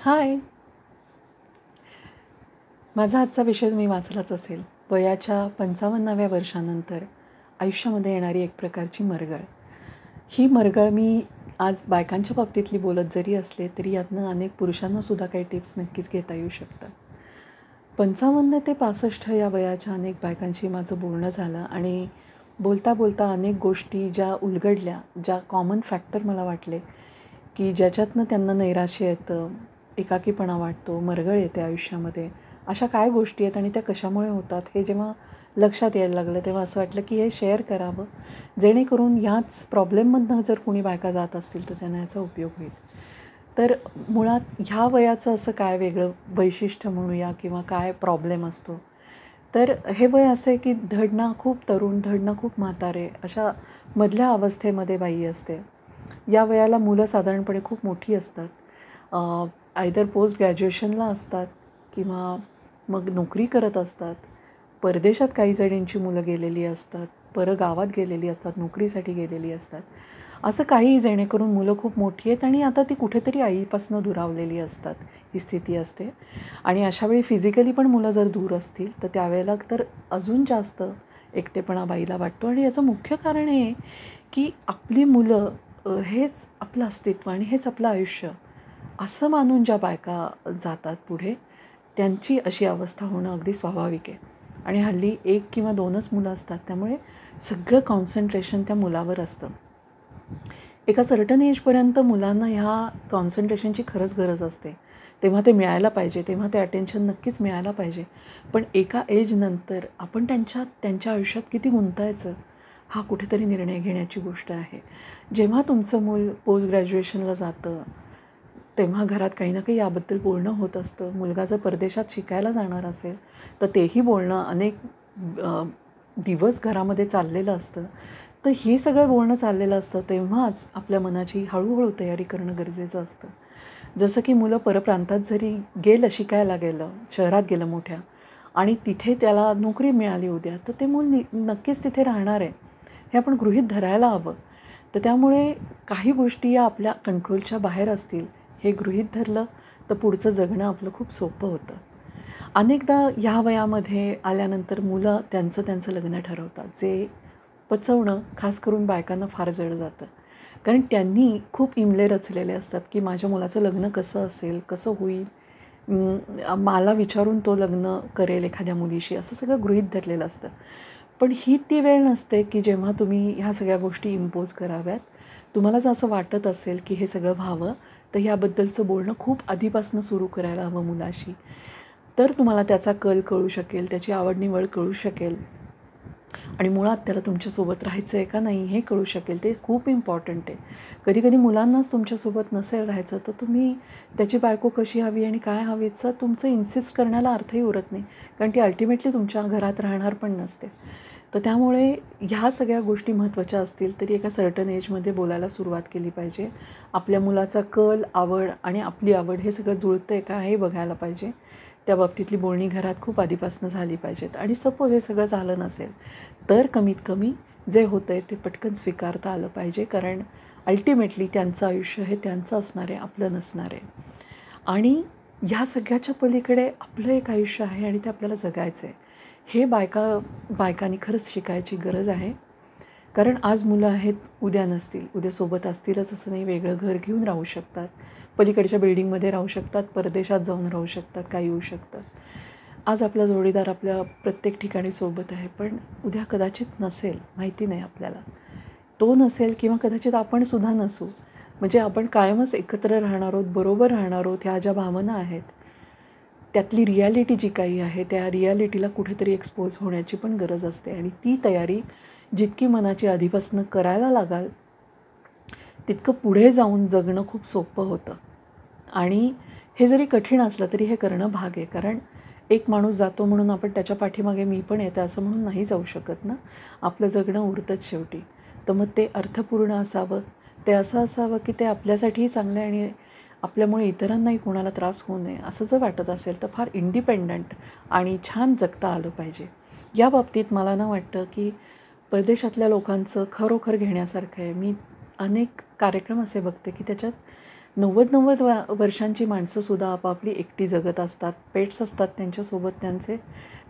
हाय. माझा आजचा विषय तुम्ही वाचलाच असेल. वयाच्या 55व्या वर्षानंतर आयुष्यामध्ये येणारी एक प्रकारची मरगळ. ही मरगळ मी आज बायकांच्या बाबतीतली बोलत जरी असले तरी यातनं अनेक पुरुषांनासुद्धा काही टिप्स नक्कीच घेता येऊ शकतात. 55 ते 65 या वयाच्या अनेक बायकांशी माझं बोलणं झालं आणि बोलता बोलता अनेक गोष्टी ज्या उलगडल्या, ज्या कॉमन फॅक्टर मला वाटले की ज्याच्यातनं त्यांना नैराश्य येतं, एकाकीपणा वाटतो, मरगळ येते आयुष्यामध्ये. अशा काय गोष्टी आहेत आणि त्या कशामुळे होतात हे जेव्हा लक्षात यायला लागलं तेव्हा असं वाटलं की हे शेअर करावं, जेणेकरून ह्याच प्रॉब्लेममधनं जर कोणी बायका जात असतील तर त्यांना याचा उपयोग होईल. तर मुळात ह्या वयाचं असं काय वेगळं वैशिष्ट्य म्हणूया किंवा काय प्रॉब्लेम असतो, तर हे वय असं आहे की धड ना खूप तरुण, धड ना खूप म्हातारे अशा मधल्या अवस्थेमध्ये बाई असते. या वयाला मुलं साधारणपणे खूप मोठी असतात. आयदर पोस्ट ग्रॅज्युएशनला असतात किंवा मग नोकरी करत असतात. परदेशात काही जणींची मुलं गेलेली असतात, परगावात गेलेली असतात, नोकरीसाठी गेलेली असतात. असं काही जेणेकरून मुलं खूप मोठी आहेत आणि आता ती कुठेतरी आईपासून दुरावलेली असतात, ही स्थिती असते. आणि अशावेळी फिजिकली पण मुलं जर दूर असतील तर त्यावेळेला तर अजून जास्त एकटेपणा बाईला वाटतो. आणि याचं मुख्य कारण हे की आपली मुलं हेच आपलं अस्तित्व आणि हेच आपलं आयुष्य असं मानून ज्या बायका जातात पुढे, त्यांची अशी अवस्था होणं अगदी स्वाभाविक आहे. आणि हल्ली 1 किंवा 2च मुलं असतात, त्यामुळे सगळं कॉन्सन्ट्रेशन त्या मुलावर असतं. एका सर्टन एजपर्यंत मुलांना ह्या कॉन्सन्ट्रेशनची खरंच गरज असते. तेव्हा ते मिळायला पाहिजे, तेव्हा ते अटेन्शन नक्कीच मिळायला पाहिजे. पण एका एजनंतर आपण त्यांच्या आयुष्यात किती गुंतायचं हा कुठेतरी निर्णय घेण्याची गोष्ट आहे. जेव्हा तुमचं मूल पोस्ट ग्रॅज्युएशनला जातं तेव्हा घरात काही ना काही याबद्दल बोलणं होत असतं. मुलगा जर परदेशात शिकायला जाणार असेल तर तेही बोलणं अनेक दिवस घरामध्ये चाललेलं असतं. तर हे सगळं बोलणं चाललेलं असतं तेव्हाच आपल्या मनाची हळूहळू तयारी करणं गरजेचं असतं. जसं की मुलं परप्रांतात जरी गेलं, शिकायला गेलं, शहरात गेलं मोठ्या आणि तिथे त्याला नोकरी मिळाली उद्या, तर ते मूल नक्कीच तिथे राहणार आहे हे आपण गृहीत धरायला हवं. तर त्यामुळे काही गोष्टी या आपल्या कंट्रोलच्या बाहेर असतील हे गृहीत धरलं तर पुढचं जगणं आपलं खूप सोपं होतं. अनेकदा ह्या वयामध्ये आल्यानंतर मुलं त्यांचं लग्न ठरवतात, जे पचवणं खास करून बायकांना फार जड जातं. कारण त्यांनी खूप इमले रचलेले असतात की माझ्या मुलाचं लग्न कसं असेल, कसं होईल, मला विचारून तो लग्न करेल एखाद्या मुलीशी, असं सगळं गृहीत धरलेलं असतं. पण ही ती वेळ नसते की जेव्हा तुम्ही ह्या सगळ्या गोष्टी इम्पोज कराव्यात. तुम्हाला जर असं वाटत असेल की हे सगळं व्हावं तर ह्याबद्दलचं बोलणं खूप आधीपासून सुरू करायला हवं मुलाशी. तर तुम्हाला त्याचा कल कळू शकेल, त्याची आवड निवड कळू शकेल आणि मुळात त्याला तुमच्यासोबत राहायचं आहे का नाही हे कळू शकेल. ते खूप इम्पॉर्टंट आहे. कधीकधी मुलांनाच तुमच्यासोबत नसेल राहायचं तर तुम्ही त्याची बायको कशी हवी आणि काय हवीचं तुमचं इन्सिस्ट करण्याला अर्थही उरत नाही, कारण ती अल्टिमेटली तुमच्या घरात राहणार पण नसते. तर त्यामुळे ह्या सगळ्या गोष्टी महत्त्वाच्या असतील तरी एका सर्टन एजमध्ये बोलायला सुरुवात केली पाहिजे. आपल्या मुलाचा कल, आवड आणि आपली आवड हे सगळं जुळतं आहे का हे बघायला पाहिजे. त्या बाबतीतली बोलणी घरात खूप आधीपासून झाली पाहिजेत. आणि सपोज हे सगळं झालं नसेल तर कमीत कमी जे होतं आहे ते पटकन स्वीकारता आलं पाहिजे, कारण अल्टिमेटली त्यांचं आयुष्य हे त्यांचं असणार आहे, आपलं नसणार आहे. आणि ह्या सगळ्याच्या पलीकडे आपलं एक आयुष्य आहे आणि ते आपल्याला जगायचं आहे. हे बायकांनी खरंच शिकायची गरज आहे. कारण आज मुलं आहेत, उद्या नसतील, उद्या सोबत असतीलच असं नाही. वेगळं घर घेऊन राहू शकतात, पलीकडच्या बिल्डिंगमध्ये राहू शकतात, परदेशात जाऊन राहू शकतात, काही होऊ शकतं. आज आपला जोडीदार आपल्या प्रत्येक ठिकाणी सोबत आहे, पण उद्या कदाचित नसेल, माहिती नाही आपल्याला. तो नसेल किंवा कदाचित आपणसुद्धा नसू. म्हणजे आपण कायमच एकत्र राहणार आहोत, बरोबर राहणार आहोत, ह्या ज्या भावना आहेत त्यातली रिॲलिटी जी काही आहे त्या रिॲलिटीला कुठेतरी एक्सपोज होण्याची पण गरज असते. आणि ती तयारी जितकी मनाची आधीपासून करायला लागाल तितकं पुढे जाऊन जगणं खूप सोपं होतं. आणि हे जरी कठीण असलं तरी हे करणं भाग आहे, कारण एक माणूस जातो म्हणून आपण त्याच्या पाठीमागे मी पण येते असं म्हणून नाही जाऊ शकत ना. आपलं जगणं उरतंच शेवटी. तर मग ते अर्थपूर्ण असावं, ते असं असावं की ते आपल्यासाठीही चांगलं आहे आणि आपल्यामुळे इतरांनाही कोणाला त्रास होऊ नये असं जर वाटत असेल तर फार इंडिपेंडंट आणि छान जगता आलं पाहिजे. या बाबतीत मला ना वाटतं की परदेशातल्या लोकांचं खरोखर घेण्यासारखं आहे. मी अनेक कार्यक्रम असे बघते की त्याच्यात 90 वर्षांची माणसंसुद्धा आपापली एकटी जगत असतात. पेट्स असतात त्यांच्यासोबत त्यांचे,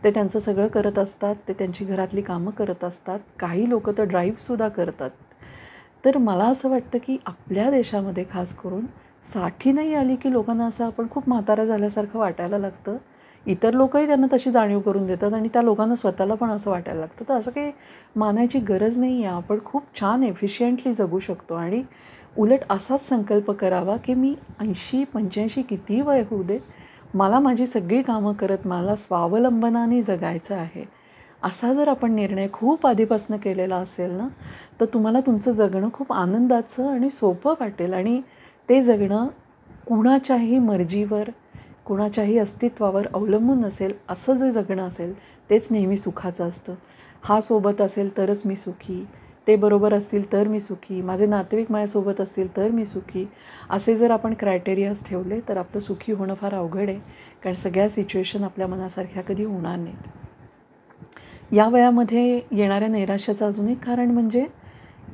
ते त्यांचं सगळं करत असतात, ते त्यांची घरातली कामं करत असतात. काही लोकं तर ड्राईव्हसुद्धा करतात. तर मला असं वाटतं की आपल्या देशामध्ये खास करून 60 नाही आली की लोकांना असं आपण खूप म्हातारं झाल्यासारखं वाटायला लागतं. इतर लोकंही त्यांना तशी जाणीव करून देतात आणि त्या लोकांना स्वतःला पण असं वाटायला लागतं. तर असं काही मानायची गरज नाही आहे. आपण खूप छान एफिशियंटली जगू शकतो आणि उलट असाच संकल्प करावा की मी 80-85 कितीही वय होऊ दे, मला माझी सगळी कामं करत मला स्वावलंबनाने जगायचं आहे. असा जर आपण निर्णय खूप आधीपासून केलेला असेल ना, तर तुम्हाला तुमचं जगणं खूप आनंदाचं आणि सोपं वाटेल आणि ते जगणं कुणाच्याही मर्जीवर, कुणाच्याही अस्तित्वावर अवलंबून नसेल. असं जे जगणं असेल तेच नेहमी सुखाचं असतं. हा सोबत असेल तरच मी सुखी, ते बरोबर असतील तर मी सुखी, माझे नातेवाईक माझ्यासोबत असतील तर मी सुखी. असे जर आपण क्रायटेरियाज ठेवले तर आपलं सुखी होणं फार अवघड आहे. कारण सगळ्या सिच्युएशन आपल्या मनासारख्या कधी होणार नाहीत. या वयामध्ये येणाऱ्या नैराश्याचं अजून एक कारण म्हणजे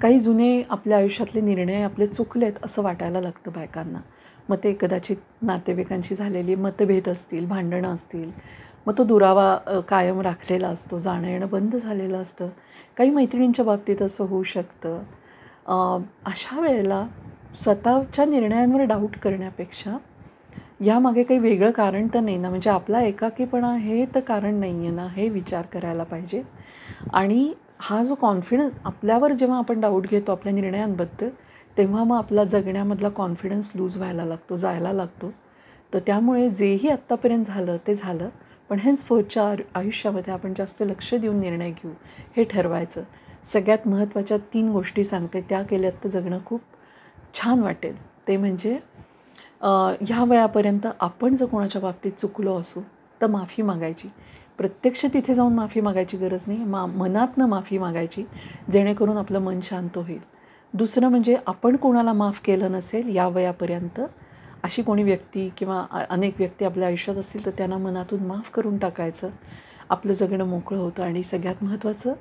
काही जुने आपल्या आयुष्यातले निर्णय आपले चुकलेत असं वाटायला लागतं बायकांना. मग ते कदाचित नातेवाईकांशी झालेली मतभेद असतील, भांडणं असतील. मग तो दुरावा कायम राखलेला असतो, जाणं येणं बंद झालेलं असतं. काही मैत्रिणींच्या बाबतीत असं होऊ शकतं. अशा वेळेला स्वतःच्या निर्णयांवर डाऊट करण्यापेक्षा यामागे काही वेगळं कारण तर नाही ना, म्हणजे आपला एकाकीपणा हे तर कारण नाही आहे ना, हे विचार करायला पाहिजे. आणि हा जो कॉन्फिडन्स आपल्यावर जेव्हा आपण डाऊट घेतो आपल्या निर्णयांबद्दल, तेव्हा मग आपला जगण्यामधला कॉन्फिडन्स लूज व्हायला लागतो, जायला लागतो. तर त्यामुळे जेही आत्तापर्यंत झालं ते झालं, पण हेन्सफोरच्या आयुष्यामध्ये आपण जास्त लक्ष देऊन निर्णय घेऊ हे ठरवायचं. सगळ्यात महत्त्वाच्या 3 गोष्टी सांगते, त्या केल्यात तर जगणं खूप छान वाटेल. ते म्हणजे ह्या वयापर्यंत आपण जर कोणाच्या बाबतीत चुकलो असू तर माफी मागायची. प्रत्यक्ष तिथे जाऊन माफी मागायची गरज नाही, मनातनं माफी मागायची, जेणेकरून आपलं मन शांत होईल. दुसरं म्हणजे आपण कोणाला माफ केलं नसेल या वयापर्यंत, अशी कोणी व्यक्ती किंवा अनेक व्यक्ती आपल्या आयुष्यात असतील तर त्यांना मनातून माफ करून टाकायचं. आपलं जगणं मोकळं होतं. आणि सगळ्यात महत्त्वाचं,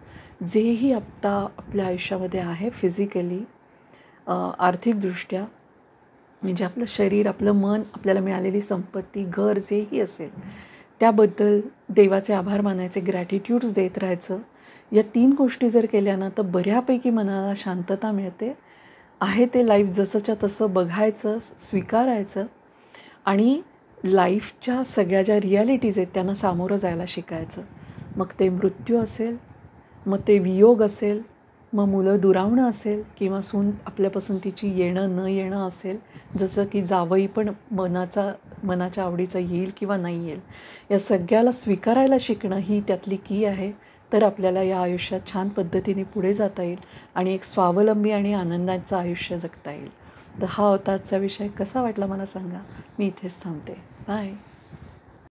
जेही आत्ता आपल्या आयुष्यामध्ये आहे फिजिकली, आर्थिकदृष्ट्या, म्हणजे आपलं शरीर, आपलं मन, आपल्याला मिळालेली संपत्ती, घर जेही असेल त्याबद्दल देवाचे आभार मानायचे, ग्रॅटिट्यूड्स देत राहायचं. या 3 गोष्टी जर केल्या ना तर बऱ्यापैकी मनाला शांतता मिळते. आहे ते लाईफ जसंच्या तसं बघायचं, स्वीकारायचं आणि लाईफच्या सगळ्या ज्या रिॲलिटीज आहेत त्यांना सामोरं जायला शिकायचं. मग ते मृत्यू असेल, मग ते वियोग असेल, मग मुलं दुरावणं असेल किंवा सून आपल्या पसंतीची येणं न येणं असेल, जसं की जावई पण मनाच्या आवडीचा येईल किंवा नाही येईल, या सगळ्याला स्वीकारायला शिकणं ही त्यातली की आहे. तर आपल्याला या आयुष्यात छान पद्धतीने पुढे जाता येईल आणि एक स्वावलंबी आणि आनंदाचं आयुष्य जगता येईल. तर हा होता आजचा विषय. कसा वाटला मला सांगा. मी इथेच थांबते. बाय.